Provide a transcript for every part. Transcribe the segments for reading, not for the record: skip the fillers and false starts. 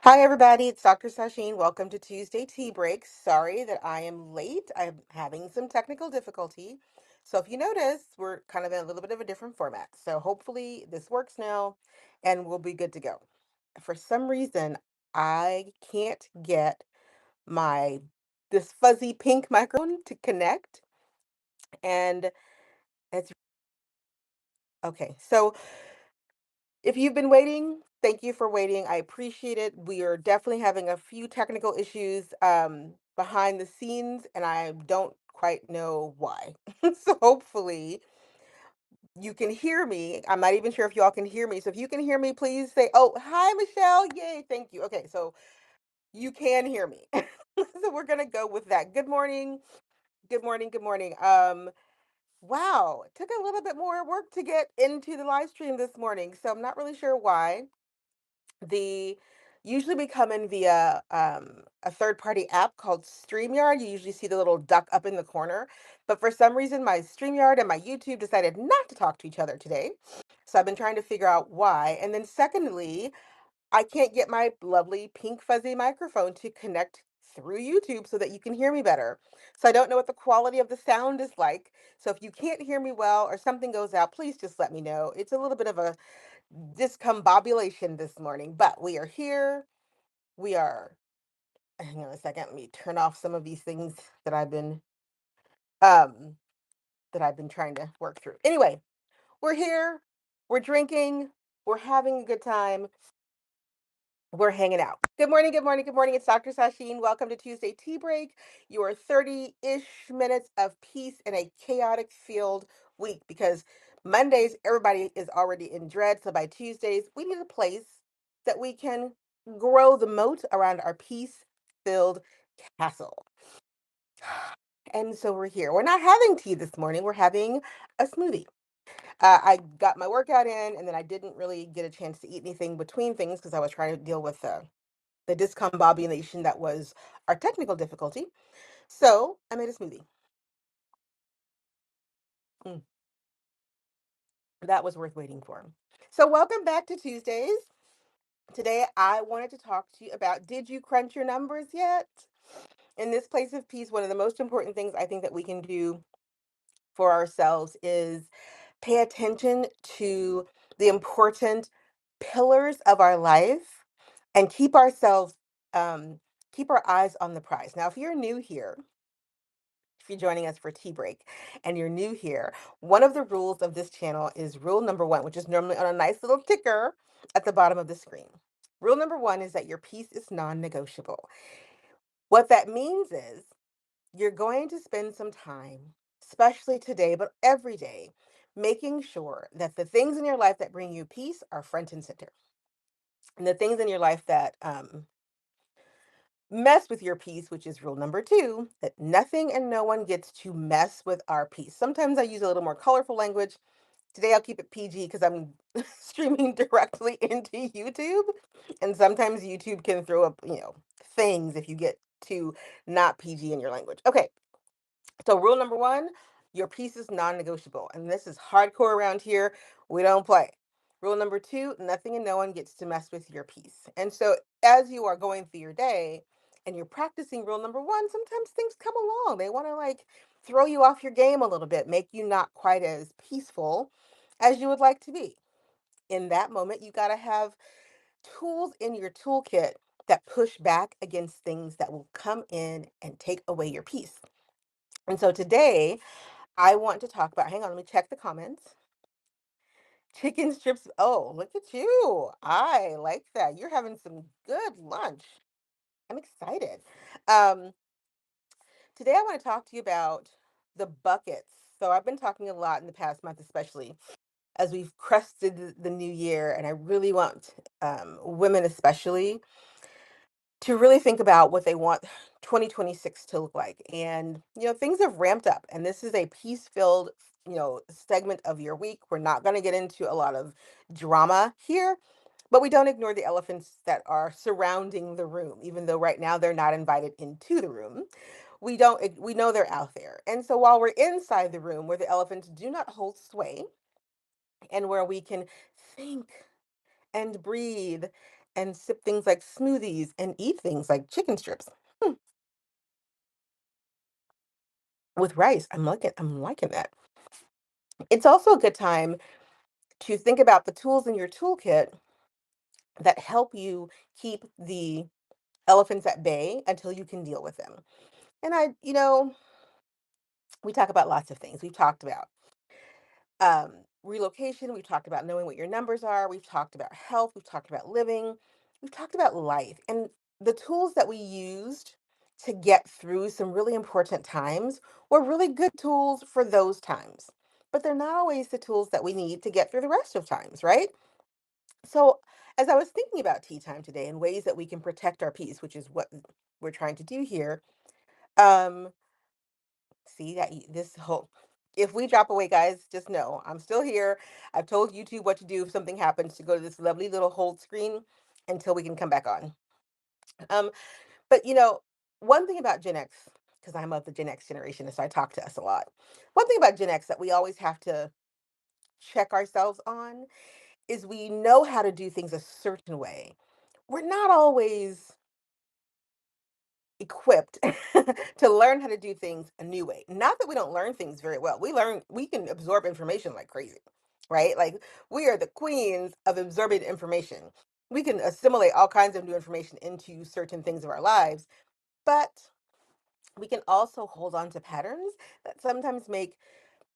Hi, everybody. It's Dr. Sasheen. Welcome to Tuesday Tea Break. Sorry that I am late. I'm having some technical difficulty. So, if you notice, we're kind of in a little bit of a different format. So, hopefully, this works now and we'll be good to go. For some reason, I can't get my this fuzzy pink microphone to connect. And it's okay. So, if you've been waiting, thank you for waiting. I appreciate it. We are definitely having a few technical issues behind the scenes, and I don't quite know why. So hopefully you can hear me. I'm not even sure if y'all can hear me. So if you can hear me, please say, "Oh, hi, Michelle. Yay, thank you." Okay, so you can hear me. So we're gonna go with that. Good morning. Good morning. Good morning. Wow, it took a little bit more work to get into the live stream this morning, so I'm not really sure why. The Usually we come in via a third party app called StreamYard. You usually see the little duck up in the corner. But for some reason, my StreamYard and my YouTube decided not to talk to each other today. So I've been trying to figure out why. And then, secondly, I can't get my lovely pink fuzzy microphone to connect through YouTube so that you can hear me better. So I don't know what the quality of the sound is like. So if you can't hear me well or something goes out, please just let me know. It's a little bit of a discombobulation this morning, but we are here. We are, hang on a second, let me turn off some of these things that um I've been trying to work through. Anyway, we're here, we're drinking, we're having a good time, we're hanging out. Good morning, good morning, good morning. It's Dr. Sasheen. Welcome to Tuesday Tea Break, your 30-ish minutes of peace in a chaotic field week, because Mondays, everybody is already in dread. So by Tuesdays, we need a place that we can grow the moat around our peace-filled castle. And so we're here. We're not having tea this morning. We're having a smoothie. I got my workout in, and then I didn't really get a chance to eat anything between things because I was trying to deal with the discombobulation that was our technical difficulty. So I made a smoothie. Mm, that was worth waiting for. So welcome back to Tuesdays. Today I wanted to talk to you about, did you crunch your numbers yet? In this place of peace, one of the most important things I think that we can do for ourselves is pay attention to the important pillars of our life and um, keep our eyes on the prize. Now, if you're new here, if you're joining us for tea break and you're new here, one of the rules of this channel is rule number one, which is normally on a nice little ticker at the bottom of the screen. Rule number one is that your peace is non negotiable. What that means is you're going to spend some time, especially today, but every day, making sure that the things in your life that bring you peace are front and center. And the things in your life that mess with your peace, which is rule number two, that nothing and no one gets to mess with our peace. Sometimes I use a little more colorful language. Today I'll keep it PG because I'm streaming directly into YouTube. And sometimes YouTube can throw up, things if you get too not PG in your language. Okay, so rule number one, your peace is non-negotiable. And this is hardcore around here. We don't play. Rule number two, nothing and no one gets to mess with your peace. And so as you are going through your day and you're practicing rule number one, sometimes things come along. They want to like throw you off your game a little bit, make you not quite as peaceful as you would like to be. In that moment, you got to have tools in your toolkit that push back against things that will come in and take away your peace. And so today, I want to talk about, hang on, let me check the comments. Chicken strips. Oh, look at you. I like that. You're having some good lunch. I'm excited. Um, Today I want to talk to you about the buckets. So I've been talking a lot in the past month, especially as we've crested the new year, and I really want women especially to really think about what they want 2026 to look like. And, things have ramped up, and this is a peace filled, segment of your week. We're not going to get into a lot of drama here, but we don't ignore the elephants that are surrounding the room, even though right now they're not invited into the room. We know they're out there. And so while we're inside the room where the elephants do not hold sway and where we can think and breathe and sip things like smoothies and eat things like chicken strips. Hmm, with rice. I'm liking that. It's also a good time to think about the tools in your toolkit that help you keep the elephants at bay until you can deal with them. And we talk about lots of things. We've talked about um, relocation. We've talked about knowing what your numbers are. We've talked about health. We've talked about living. We've talked about life. And the tools that we used to get through some really important times were really good tools for those times. But they're not always the tools that we need to get through the rest of times, right? So, as I was thinking about tea time today and ways that we can protect our peace, which is what we're trying to do here, um, see that this whole if we drop away, guys, just know I'm still here. I've told YouTube what to do if something happens to go to this lovely little hold screen until we can come back on. Um, but one thing about Gen X, because I'm of the Gen X generation, and so I talk to us a lot. One thing about Gen X that we always have to check ourselves on is we know how to do things a certain way. We're not always equipped to learn how to do things a new way. Not that we don't learn things very well. We can absorb information like crazy, right? Like we are the queens of absorbing information. We can assimilate all kinds of new information into certain things of our lives, but we can also hold on to patterns that sometimes make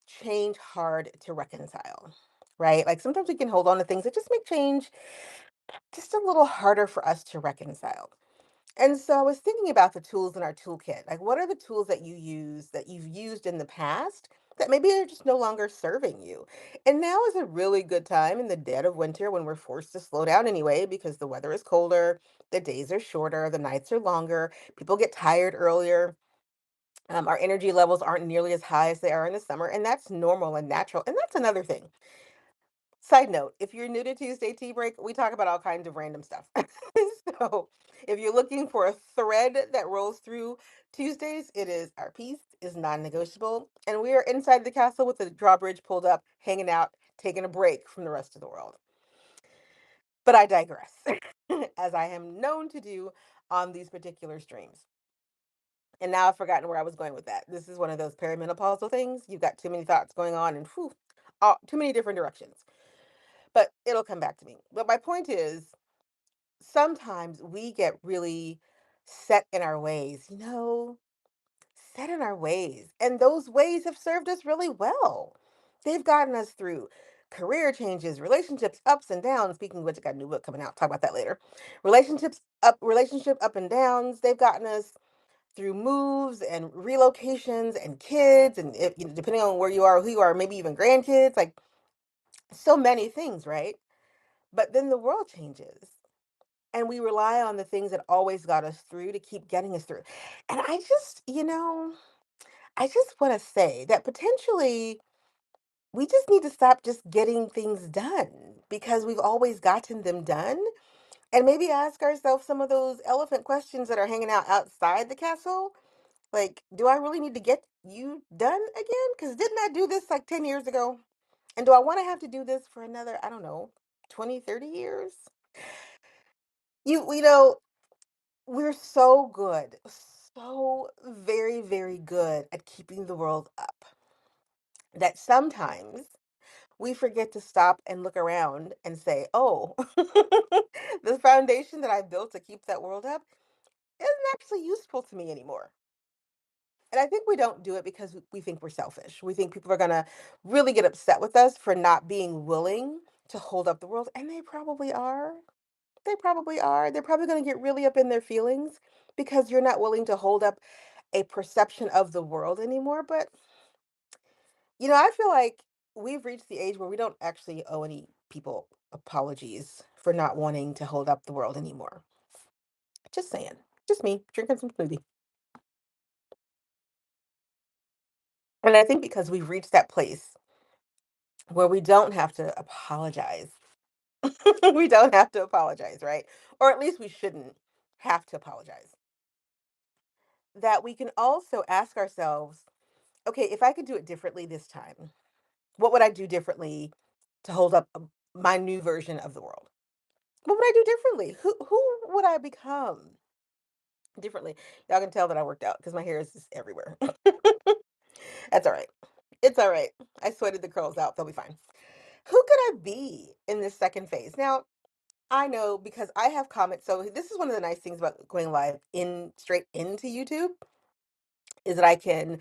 change hard to reconcile, right? Like sometimes we can hold on to things that just make change just a little harder for us to reconcile. And so I was thinking about the tools in our toolkit. Like, what are the tools that you use that you've used in the past that maybe are just no longer serving you? And now is a really good time in the dead of winter when we're forced to slow down anyway because the weather is colder, the days are shorter, the nights are longer, people get tired earlier. Our energy levels aren't nearly as high as they are in the summer, and that's normal and natural. And that's another thing. Side note, if you're new to Tuesday Tea Break, we talk about all kinds of random stuff. So if you're looking for a thread that rolls through Tuesdays, it is our peace is non-negotiable. And we are inside the castle with the drawbridge pulled up, hanging out, taking a break from the rest of the world. But I digress, as I am known to do on these particular streams. And now I've forgotten where I was going with that. This is one of those perimenopausal things. You've got too many thoughts going on and whew, too many different directions. But it'll come back to me. But my point is, sometimes we get really set in our ways, set in our ways. And those ways have served us really well. They've gotten us through career changes, relationships, ups and downs. Speaking of which, I got a new book coming out. Talk about that later. Relationship up and downs. They've gotten us through moves and relocations and kids, and depending on where you are, who you are, maybe even grandkids, like so many things, right? But then the world changes and we rely on the things that always got us through to keep getting us through. And I just want to say that potentially we just need to stop just getting things done because we've always gotten them done. And maybe ask ourselves some of those elephant questions that are hanging out outside the castle. Like, do I really need to get you done again? Because didn't I do this like 10 years ago? And do I want to have to do this for another, I don't know, 20, 30 years? You know, we're so good, so very, very good at keeping the world up that sometimes we forget to stop and look around and say, oh, the foundation that I built to keep that world up isn't actually useful to me anymore. And I think we don't do it because we think we're selfish. We think people are going to really get upset with us for not being willing to hold up the world. And they probably are. They probably are. They're probably going to get really up in their feelings because you're not willing to hold up a perception of the world anymore. But, I feel like we've reached the age where we don't actually owe any people apologies for not wanting to hold up the world anymore. Just saying. Just me drinking some smoothie. And I think because we've reached that place where we don't have to apologize. We don't have to apologize, right? Or at least we shouldn't have to apologize. That we can also ask ourselves, okay, if I could do it differently this time, what would I do differently to hold up my new version of the world? What would I do differently? Who would I become differently? Y'all can tell that I worked out because my hair is just everywhere. That's all right. It's all right. I sweated the curls out. They'll be fine. Who could I be in this second phase? Now, I know because I have comments. So this is one of the nice things about going live in straight into YouTube is that I can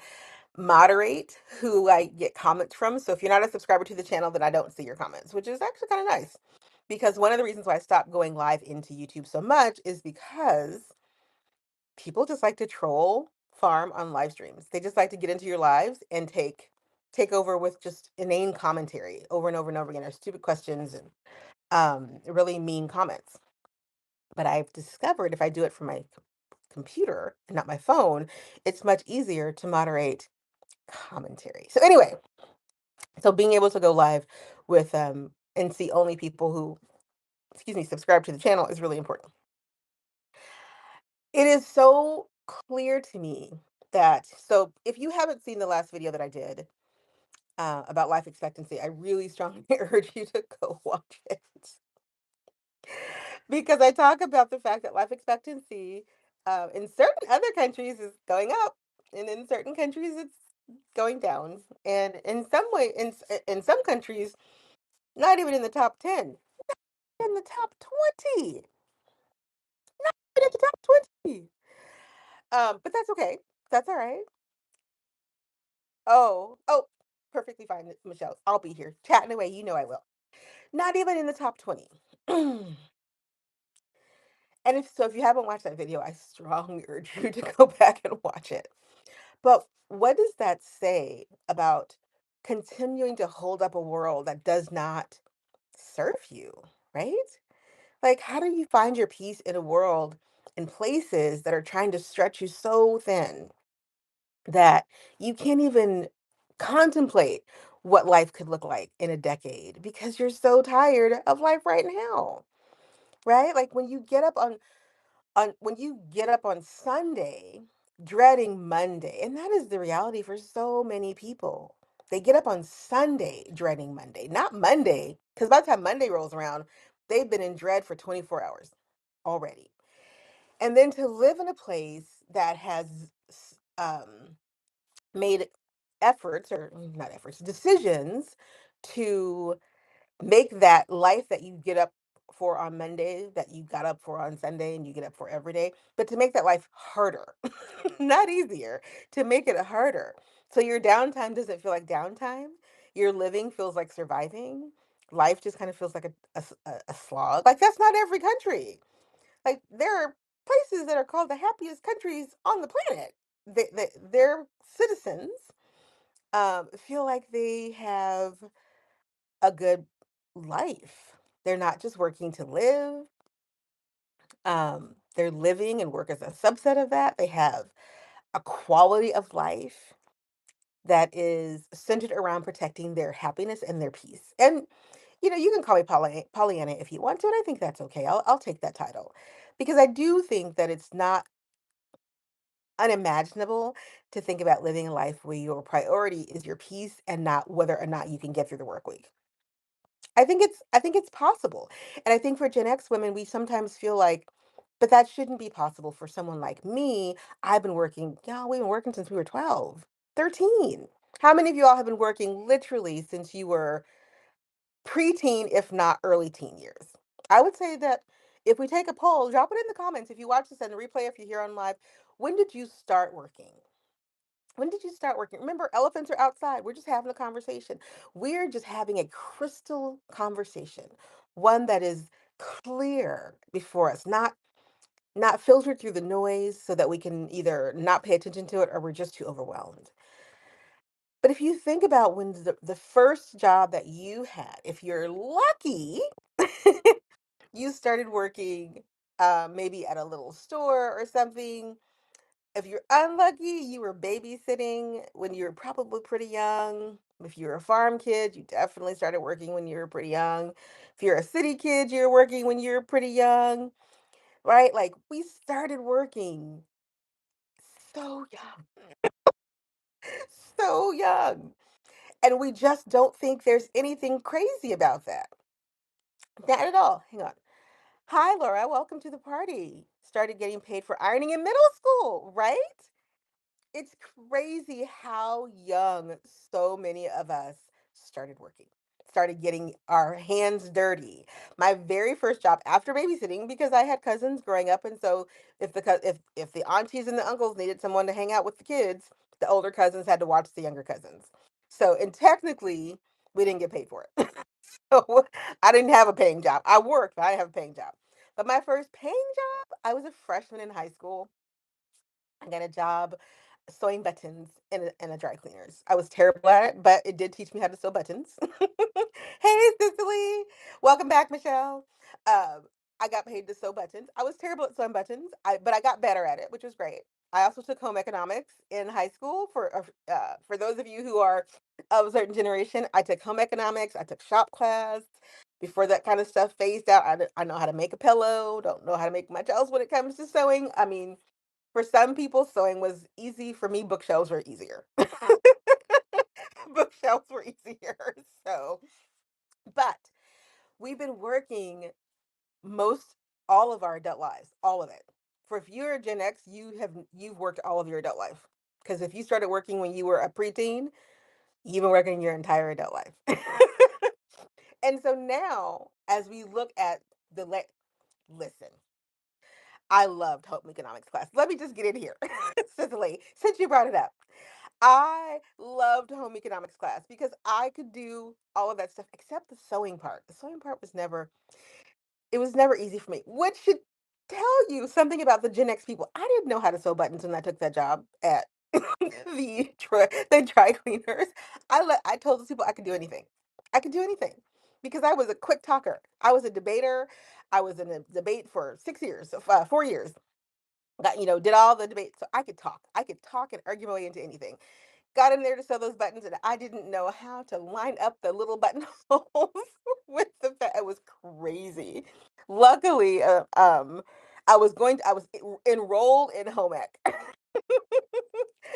moderate who I get comments from. So if you're not a subscriber to the channel, then I don't see your comments, which is actually kind of nice. Because one of the reasons why I stopped going live into YouTube so much is because people just like to troll farm on live streams. They just like to get into your lives and take over with just inane commentary over and over and over again, or stupid questions and really mean comments. But I've discovered if I do it from my computer and not my phone, it's much easier to moderate commentary. So anyway, so being able to go live with and see only people who, excuse me, subscribe to the channel is really important. It is so clear to me that, so if you haven't seen the last video that I did about life expectancy, I really strongly urge you to go watch it because I talk about the fact that life expectancy in certain other countries is going up, and in certain countries it's going down, and in some way, in some countries, not even in the top 10, in the top 20, in the top 20. But that's okay. That's all right. Oh, perfectly fine, Michelle. I'll be here chatting away. You know I will. Not even in the top 20. And if you haven't watched that video, I strongly urge you to go back and watch it. But what does that say about continuing to hold up a world that does not serve you, right? Like, how do you find your peace in a world and places that are trying to stretch you so thin that you can't even contemplate what life could look like in a decade because you're so tired of life right now, right? Like when you get up on when you get up on Sunday dreading Monday, and that is the reality for so many people. They get up on Sunday dreading Monday, not Monday, because by the time Monday rolls around, they've been in dread for 24 hours already. And then to live in a place that has made efforts, or not efforts, decisions to make that life that you get up for on Monday, that you got up for on Sunday and you get up for every day, but to make that life harder, not easier, to make it harder. So your downtime doesn't feel like downtime. Your living feels like surviving. Life just kind of feels like a slog. Like that's not every country. Like there are places that are called the happiest countries on the planet. Their citizens feel like they have a good life. They're not just working to live. They're living and work as a subset of that. They have a quality of life that is centered around protecting their happiness and their peace. And you can call me Pollyanna if you want to, and I think that's okay. I'll take that title because I do think that it's not unimaginable to think about living a life where your priority is your peace and not whether or not you can get through the work week. I think it's possible. And I think for Gen X women, we sometimes feel like, but that shouldn't be possible for someone like me. I've been working, we've been working since we were 12, 13. How many of you all have been working literally since you were preteen, if not early teen years? I would say that if we take a poll, drop it in the comments. If you watch this and the replay, if you're here on live, when did you start working? When did you start working? Remember, elephants are outside. We're just having a conversation. We're just having a crystal conversation, one that is clear before us, not filtered through the noise so that we can either not pay attention to it or we're just too overwhelmed. But if you think about when the first job that you had, if you're lucky, you started working maybe at a little store or something. If you're unlucky, you were babysitting when you were probably pretty young. If you're a farm kid, you definitely started working when you were pretty young. If you're a city kid, you're working when you're pretty young, right? Like we started working so young, so young. And we just don't think there's anything crazy about that. Not at all. Hang on. Hi, Laura. Welcome to the party. Started getting paid for ironing in middle school, right? It's crazy how young so many of us started working, started getting our hands dirty. My very first job after babysitting, because I had cousins growing up, and so if the aunties and the uncles needed someone to hang out with the kids, the older cousins had to watch the younger cousins. So, and technically, we didn't get paid for it. So I didn't have a paying job. I worked, but I didn't have a paying job. But my first paying job, I was a freshman in high school. I got a job sewing buttons in a dry cleaners. I was terrible at it, but it did teach me how to sew buttons. Hey, Cicely. Welcome back, Michelle. Um, I got paid to sew buttons. I was terrible at sewing buttons, but I got better at it, which was great. I also took home economics in high school. For those of you who are of a certain generation, I took home economics. I took shop class. Before that kind of stuff phased out, I know how to make a pillow. Don't know how to make much else when it comes to sewing. I mean, for some people, sewing was easy. For me, bookshelves were easier. Bookshelves were easier. So, but we've been working most all of our adult lives, all of it. For if you're a Gen X, you've worked all of your adult life. Because if you started working when you were a preteen, you've been working your entire adult life. And so now, as we look at listen, I loved home economics class. Let me just get in here, Cicely, since you brought it up. I loved home economics class because I could do all of that stuff except the sewing part. The sewing part was never easy for me, which should tell you something about the Gen X people. I didn't know how to sew buttons when I took that job at the dry cleaners. I told those people I could do anything. I could do anything because I was a quick talker. I was a debater. I was in a debate for 6 years, 4 years. Did all the debates. So I could talk. I could talk and argue my way into anything. Got in there to sew those buttons, and I didn't know how to line up the little buttonholes with it was crazy. Luckily, I was enrolled in home ec.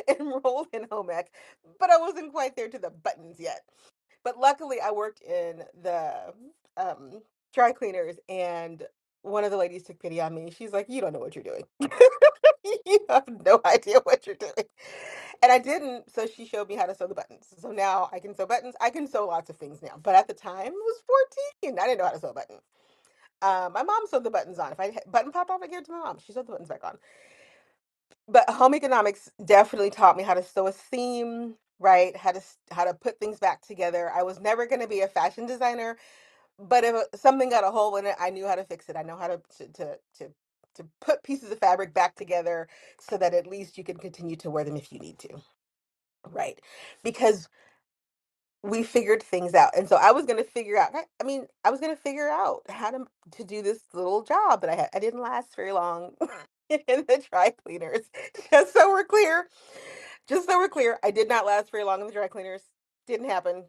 Enrolled in home ec, but I wasn't quite there to the buttons yet. But luckily, I worked in the um, dry cleaners, and one of the ladies took pity on me. She's like, "You don't know what you're doing. You have no idea what you're doing." And I didn't, so she showed me how to sew the buttons. So now I can sew buttons. I can sew lots of things now. But at the time, I was 14. I didn't know how to sew a button. My mom sewed the buttons on. If button popped off, I gave it to my mom. She sewed the buttons back on. But home economics definitely taught me how to sew a seam, right? How to put things back together. I was never going to be a fashion designer, but if something got a hole in it, I knew how to fix it. I know how to put pieces of fabric back together so that at least you can continue to wear them if you need to, right? Because we figured things out. And so I was going to figure out, I was going to figure out how to do this little job that I had. I didn't last very long in the dry cleaners. Just so we're clear. Just so we're clear, I did not last very long in the dry cleaners. Didn't happen.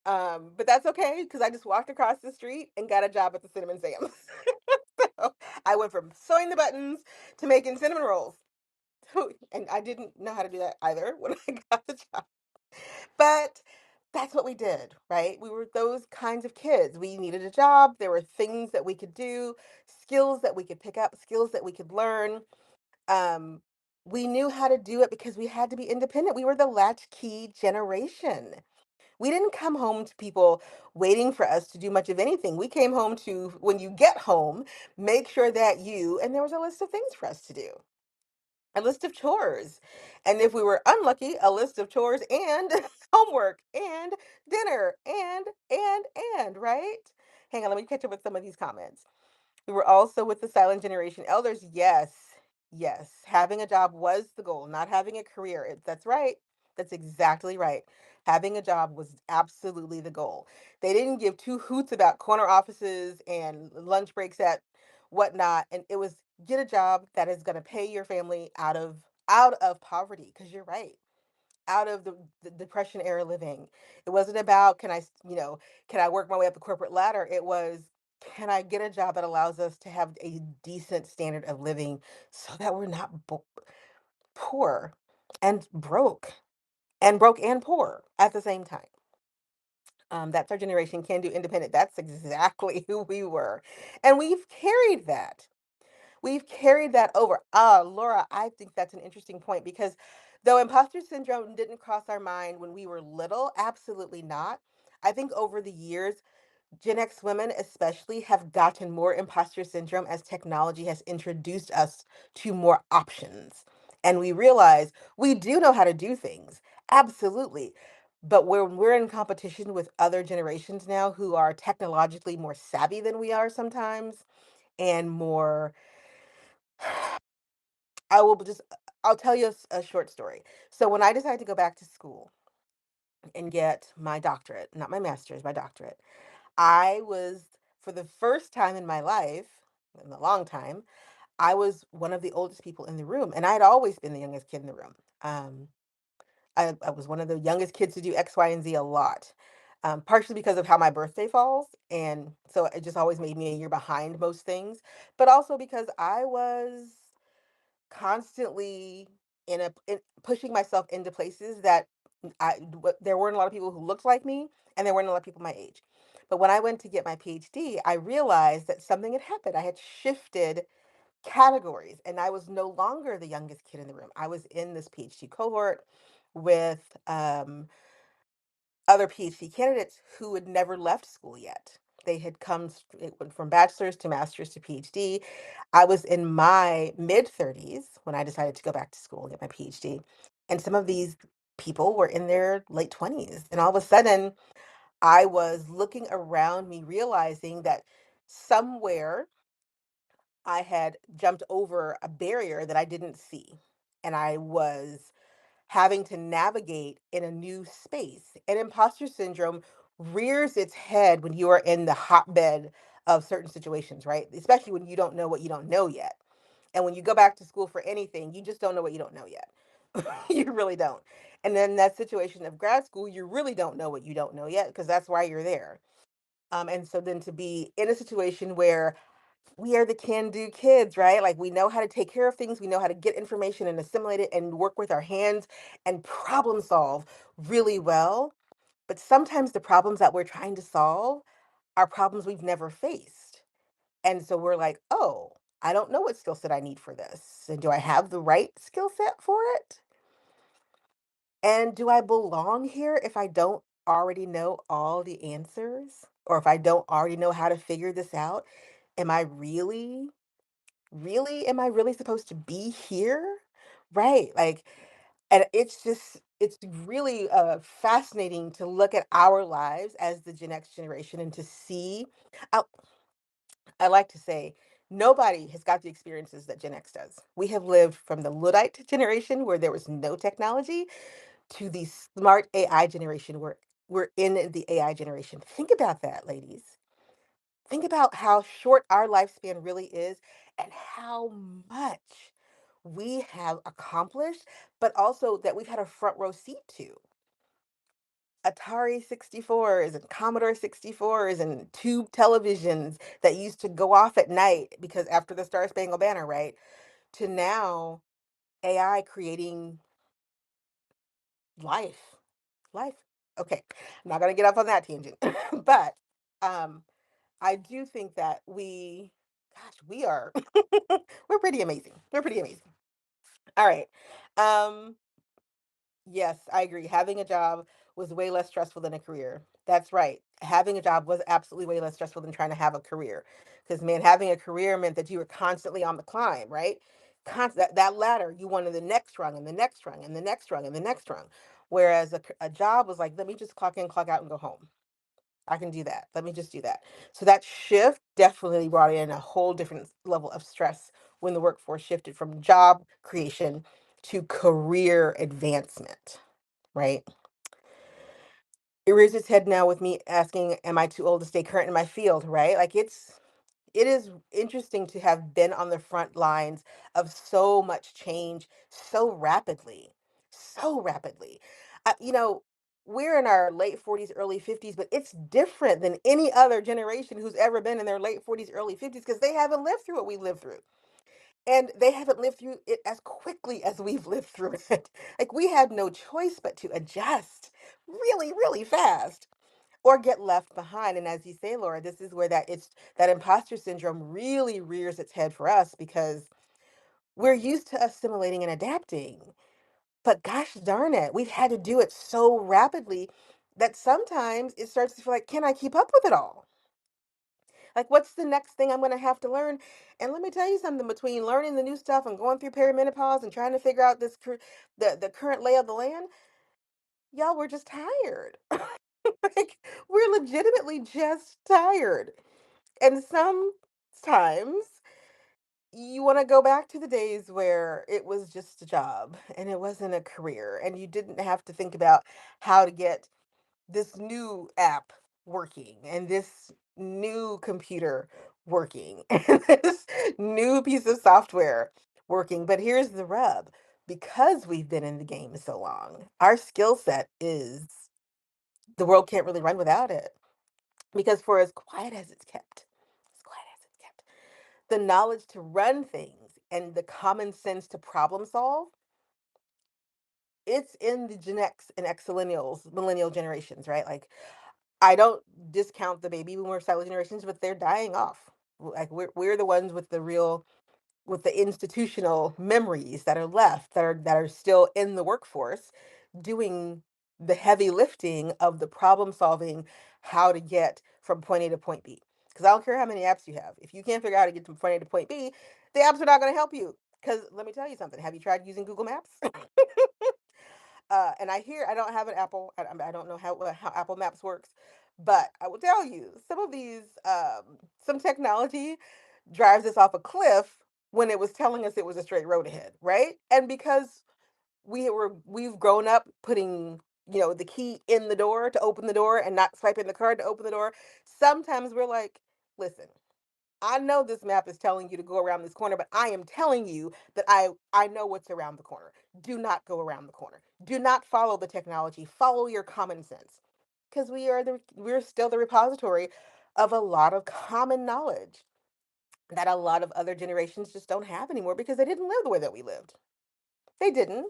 But that's okay because I just walked across the street and got a job at the Cinnamon Sam's. So I went from sewing the buttons to making cinnamon rolls. And I didn't know how to do that either when I got the job. But that's what we did, right? We were those kinds of kids. We needed a job. There were things that we could do, skills that we could pick up, skills that we could learn. Um, we knew how to do it because we had to be independent. We were the latchkey generation. We didn't come home to people waiting for us to do much of anything. We came home to, when you get home, make sure that and there was a list of things for us to do, a list of chores. And if we were unlucky, a list of chores and homework and dinner and, right? Hang on, let me catch up with some of these comments. We were also with the silent generation elders. Yes, yes. Having a job was the goal, not having a career. That's right. That's exactly right. Having a job was absolutely the goal. They didn't give two hoots about corner offices and lunch breaks at whatnot. And it was get a job that is going to pay your family out of poverty. Because you're right, out of the depression era living. It wasn't about can I work my way up the corporate ladder. It was, can I get a job that allows us to have a decent standard of living so that we're not poor and broke and poor at the same time. That's our generation, can do independent. That's exactly who we were. And we've carried that. We've carried that over. Laura, I think that's an interesting point because though imposter syndrome didn't cross our mind when we were little, absolutely not. I think over the years, Gen X women, especially, have gotten more imposter syndrome as technology has introduced us to more options. And we realize we do know how to do things, absolutely. But when we're in competition with other generations now who are technologically more savvy than we are sometimes and more, I will just, I'll tell you a short story. So when I decided to go back to school and get my doctorate, not my master's, my doctorate, I was, for the first time in my life, in a long time, I was one of the oldest people in the room, and I had always been the youngest kid in the room. Um, I was one of the youngest kids to do X, Y, and Z a lot, partially because of how my birthday falls, and so it just always made me a year behind most things, but also because I was constantly pushing myself into places that there weren't a lot of people who looked like me, and there weren't a lot of people my age. But when I went to get my PhD, I realized that something had happened. I had shifted categories, and I was no longer the youngest kid in the room. I was in this PhD cohort with other PhD candidates who had never left school yet. They had it went from bachelor's to master's to PhD. I was in my mid 30s when I decided to go back to school and get my PhD. And some of these people were in their late 20s. And all of a sudden, I was looking around me, realizing that somewhere I had jumped over a barrier that I didn't see. And I was having to navigate in a new space. And imposter syndrome rears its head when you are in the hotbed of certain situations, right? Especially when you don't know what you don't know yet. And when you go back to school for anything, you just don't know what you don't know yet. You really don't. And then that situation of grad school, you really don't know what you don't know yet because that's why you're there. And so then to be in a situation where we are the can do kids, right? Like we know how to take care of things, we know how to get information and assimilate it and work with our hands and problem solve really well. But sometimes the problems that we're trying to solve are problems we've never faced. And so we're like, oh, I don't know what skill set I need for this. And do I have the right skill set for it? And do I belong here if I don't already know all the answers? Or if I don't already know how to figure this out? Am I really, am I really supposed to be here? Right. Like, and it's really fascinating to look at our lives as the Gen X generation and to see. I, I like to say, nobody has got the experiences that Gen X does. We have lived from the Luddite generation where there was no technology to the smart AI generation where we're in the AI generation. Think about that, ladies. Think about how short our lifespan really is and how much we have accomplished, but also that we've had a front row seat to. Atari 64s and Commodore 64s and tube televisions that used to go off at night because after the Star Spangled Banner, right? To now AI creating life. Life. Okay. I'm not going to get off on that tangent. But um I do think that gosh, we are, we're pretty amazing. We're pretty amazing. All right. Um, yes, I agree. Having a job was way less stressful than a career. That's right. Having a job was absolutely way less stressful than trying to have a career. Because, man, having a career meant that you were constantly on the climb, right? That ladder, you wanted the next rung and the next rung and the next rung and the next rung. Whereas a job was like, let me just clock in, clock out, and go home. I can do that. Let me just do that. So that shift definitely brought in a whole different level of stress when the workforce shifted from job creation to career advancement, right? It rears its head now with me asking, am I too old to stay current in my field, right? Like it is interesting to have been on the front lines of so much change so rapidly, so rapidly. You know, we're in our late 40s, early 50s, but it's different than any other generation who's ever been in their late 40s, early 50s because they haven't lived through what we lived through. And they haven't lived through it as quickly as we've lived through it. Like we had no choice but to adjust really, really fast or get left behind. And as you say, Laura, this is where that imposter syndrome really rears its head for us because we're used to assimilating and adapting. But gosh darn it, we've had to do it so rapidly that sometimes it starts to feel like, can I keep up with it all? Like, what's the next thing I'm going to have to learn? And let me tell you something, between learning the new stuff and going through perimenopause and trying to figure out the current lay of the land, y'all, we're just tired. Like, we're legitimately just tired. And sometimes you want to go back to the days where it was just a job and it wasn't a career and you didn't have to think about how to get this new app working and this new computer working and this new piece of software working. But here's the rub, because we've been in the game so long, our skill set is the world can't really run without it. Because for as quiet as it's kept, as quiet as it's kept, the knowledge to run things and the common sense to problem solve, it's in the Gen X and Xillennials, millennial generations, right? Like, I don't discount the baby boomer silent generations, but they're dying off. Like, we're the ones with the real, with the institutional memories that are left, that are still in the workforce doing the heavy lifting of the problem solving, how to get from point A to point B. Because I don't care how many apps you have. If you can't figure out how to get from point A to point B, the apps are not going to help you. Because let me tell you something. Have you tried using Google Maps? And I don't have an Apple. I don't know how Apple Maps works, but I will tell you some of these some technology drives us off a cliff when it was telling us it was a straight road ahead, right? And because we've grown up putting, the key in the door to open the door and not swiping the card to open the door, sometimes we're like, listen, I know this map is telling you to go around this corner, but I am telling you that I know what's around the corner. Do not go around the corner. Do not follow the technology. Follow your common sense. Because we're still the repository of a lot of common knowledge that a lot of other generations just don't have anymore because they didn't live the way that we lived. They didn't.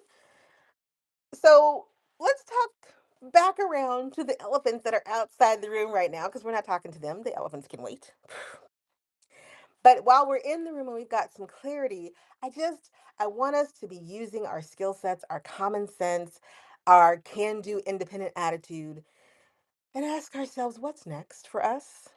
So let's talk back around to the elephants that are outside the room right now because we're not talking to them. The elephants can wait. But while we're in the room and we've got some clarity, I want us to be using our skill sets, our common sense, our can-do independent attitude, and ask ourselves, what's next for us?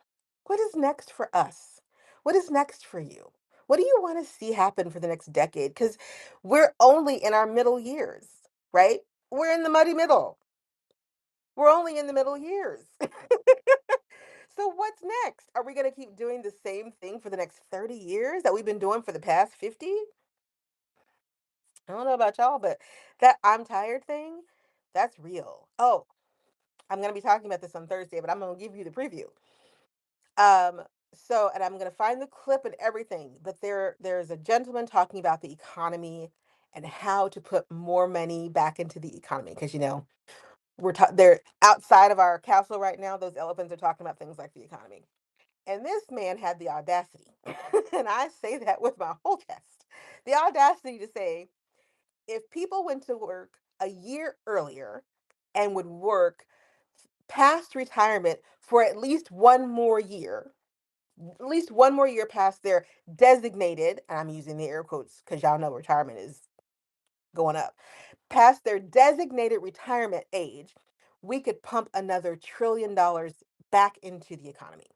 What is next for us? What is next for you? What do you want to see happen for the next decade? Because we're only in our middle years, right? We're in the muddy middle. We're only in the middle years. So what's next? Are we going to keep doing the same thing for the next 30 years that we've been doing for the past 50? I don't know about y'all, but that I'm tired thing, that's real. Oh, I'm going to be talking about this on Thursday, but I'm going to give you the preview. Um and I'm going to find the clip and everything, but there's a gentleman talking about the economy and how to put more money back into the economy because they're outside of our castle right now. Those elephants are talking about things like the economy. And this man had the audacity, and I say that with my whole chest, the audacity to say, if people went to work a year earlier and would work past retirement for at least one more year past their designated, and I'm using the air quotes because y'all know retirement is going up, past their designated retirement age, we could pump another $1 trillion back into the economy.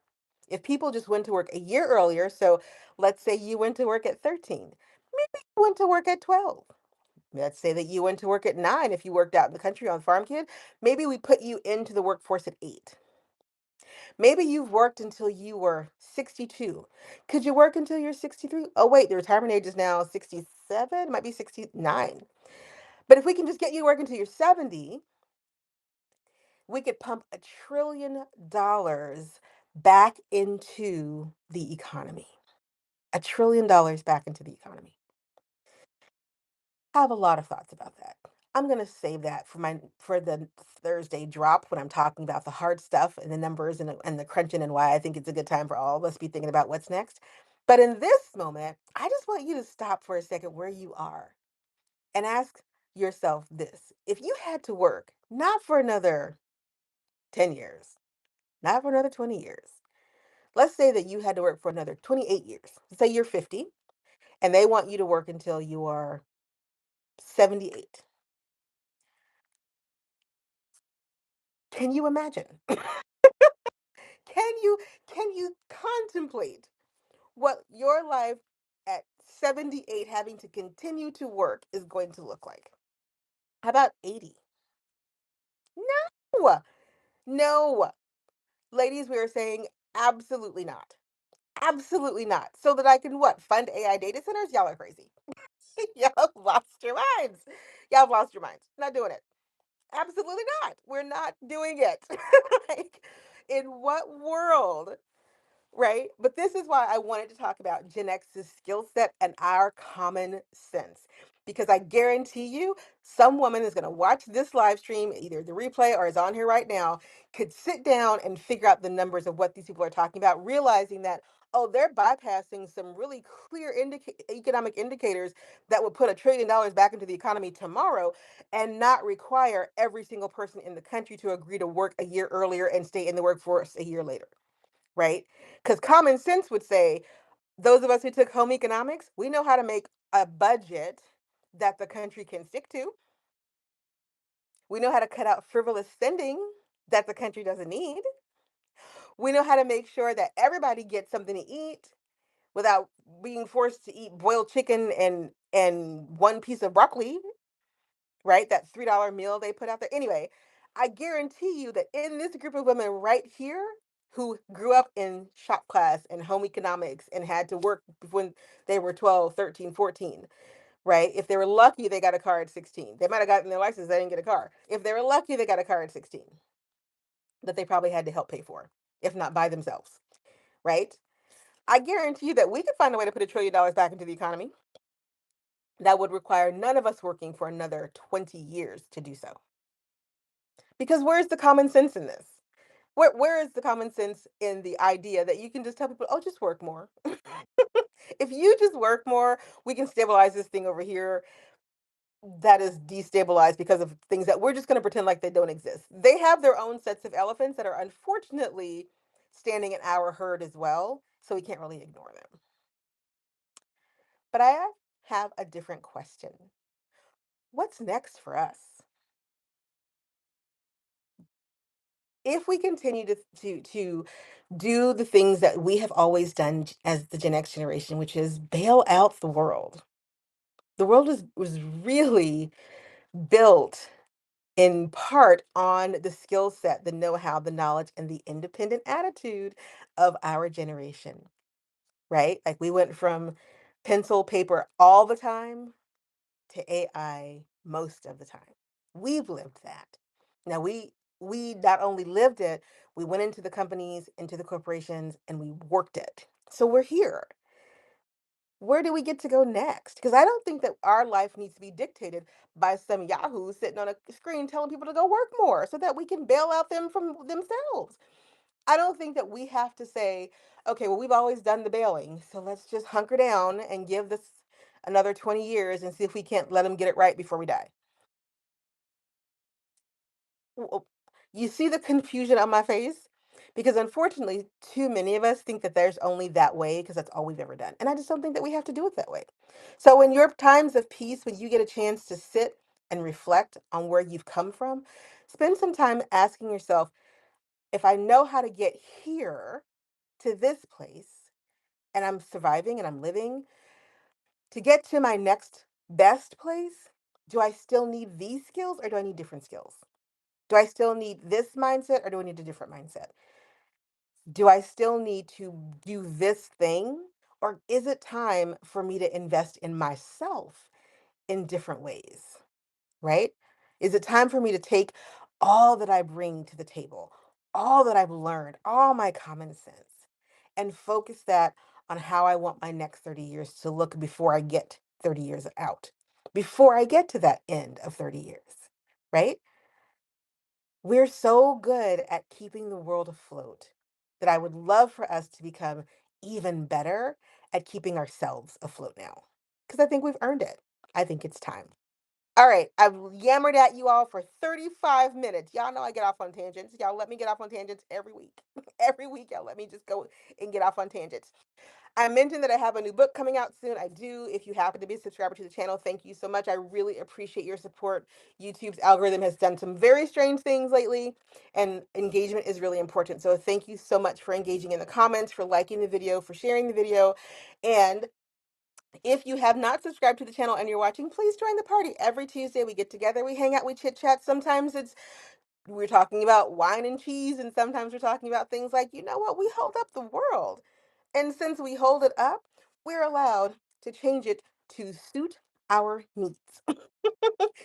If people just went to work a year earlier, so let's say you went to work at 13, maybe you went to work at 12. Let's say that you went to work at 9 if you worked out in the country on Farm Kid. Maybe we put you into the workforce at 8. Maybe you've worked until you were 62. Could you work until you're 63? Oh, wait, the retirement age is now 67, might be 69. But if we can just get you to work until you're 70, we could pump $1 trillion back into the economy. $1 trillion back into the economy. I have a lot of thoughts about that. I'm gonna save that for the Thursday drop when I'm talking about the hard stuff and the numbers and the crunching and why I think it's a good time for all of us to be thinking about what's next. But in this moment, I just want you to stop for a second where you are and ask yourself this. If you had to work not for another 10 years, not for another 20 years. Let's say that you had to work for another 28 years. Say you're 50 and they want you to work until you are 78. Can you imagine? Can you contemplate what your life at 78 having to continue to work is going to look like? How about 80? No. No. Ladies, we are saying absolutely not. Absolutely not. So that I can what? Fund AI data centers? Y'all are crazy. Y'all have lost your minds. Y'all have lost your minds. Not doing it. Absolutely not. We're not doing it. Like, in what world, right? But this is why I wanted to talk about Gen X's skill set and our common sense. Because I guarantee you, some woman is going to watch this live stream, either the replay or is on here right now, could sit down and figure out the numbers of what these people are talking about, realizing that, oh, they're bypassing some really clear economic indicators that would put $1 trillion back into the economy tomorrow and not require every single person in the country to agree to work a year earlier and stay in the workforce a year later, right? Because common sense would say, those of us who took home economics, we know how to make a budget that the country can stick to. We know how to cut out frivolous spending that the country doesn't need. We know how to make sure that everybody gets something to eat without being forced to eat boiled chicken and one piece of broccoli, right? That $3 meal they put out there. Anyway, I guarantee you that in this group of women right here who grew up in shop class and home economics and had to work when they were 12, 13, 14, right? If they were lucky, they got a car at 16. They might have gotten their license, they didn't get a car. If they were lucky, they got a car at 16 that they probably had to help pay for, if not by themselves, right? I guarantee you that we could find a way to put $1 trillion back into the economy that would require none of us working for another 20 years to do so. Because where's the common sense in this? Where is the common sense in the idea that you can just tell people, oh, just work more? If you just work more, we can stabilize this thing over here that is destabilized because of things that we're just going to pretend like they don't exist. They have their own sets of elephants that are unfortunately standing in our herd as well. So we can't really ignore them. But I have a different question. What's next for us? If we continue to do the things that we have always done as the Gen X generation, which is bail out the world. The world was really built in part on the skill set, the know-how, the knowledge, and the independent attitude of our generation, right? Like we went from pencil, paper all the time to AI most of the time. We've lived that. Now we not only lived it, we went into the companies, into the corporations, and we worked it. So we're here. Where do we get to go next? Because I don't think that our life needs to be dictated by some Yahoo sitting on a screen telling people to go work more so that we can bail out them from themselves. I don't think that we have to say, okay, well, we've always done the bailing, so let's just hunker down and give this another 20 years and see if we can't let them get it right before we die. W- You see the confusion on my face? Because unfortunately, too many of us think that there's only that way because that's all we've ever done. And I just don't think that we have to do it that way. So, in your times of peace, when you get a chance to sit and reflect on where you've come from, spend some time asking yourself, if I know how to get here to this place and I'm surviving and I'm living, to get to my next best place, do I still need these skills or do I need different skills? Do I still need this mindset or do I need a different mindset? Do I still need to do this thing or is it time for me to invest in myself in different ways? Right? Is it time for me to take all that I bring to the table, all that I've learned, all my common sense, and focus that on how I want my next 30 years to look before I get 30 years out, before I get to that end of 30 years? Right? We're so good at keeping the world afloat that I would love for us to become even better at keeping ourselves afloat now. Because I think we've earned it. I think it's time. All right, I've yammered at you all for 35 minutes. Y'all know I get off on tangents. Y'all let me get off on tangents every week. Every week, y'all let me just go and get off on tangents. I mentioned that I have a new book coming out soon. I do. If you happen to be a subscriber to the channel, thank you so much. I really appreciate your support. YouTube's algorithm has done some very strange things lately, and engagement is really important. So, thank you so much for engaging in the comments, for liking the video, for sharing the video. And if you have not subscribed to the channel and you're watching, please join the party. Every Tuesday, we get together, we hang out, we chit chat. Sometimes we're talking about wine and cheese, and sometimes we're talking about things like, you know what, we hold up the world. And since we hold it up, we're allowed to change it to suit our needs.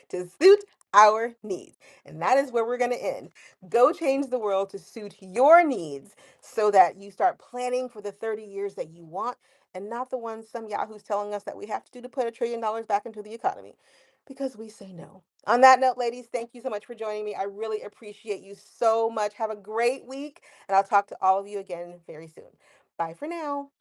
To suit our needs. And that is where we're going to end. Go change the world to suit your needs so that you start planning for the 30 years that you want and not the ones some yahoos telling us that we have to do to put $1 trillion back into the economy because we say no. On that note, ladies, thank you so much for joining me. I really appreciate you so much. Have a great week, and I'll talk to all of you again very soon. Bye for now.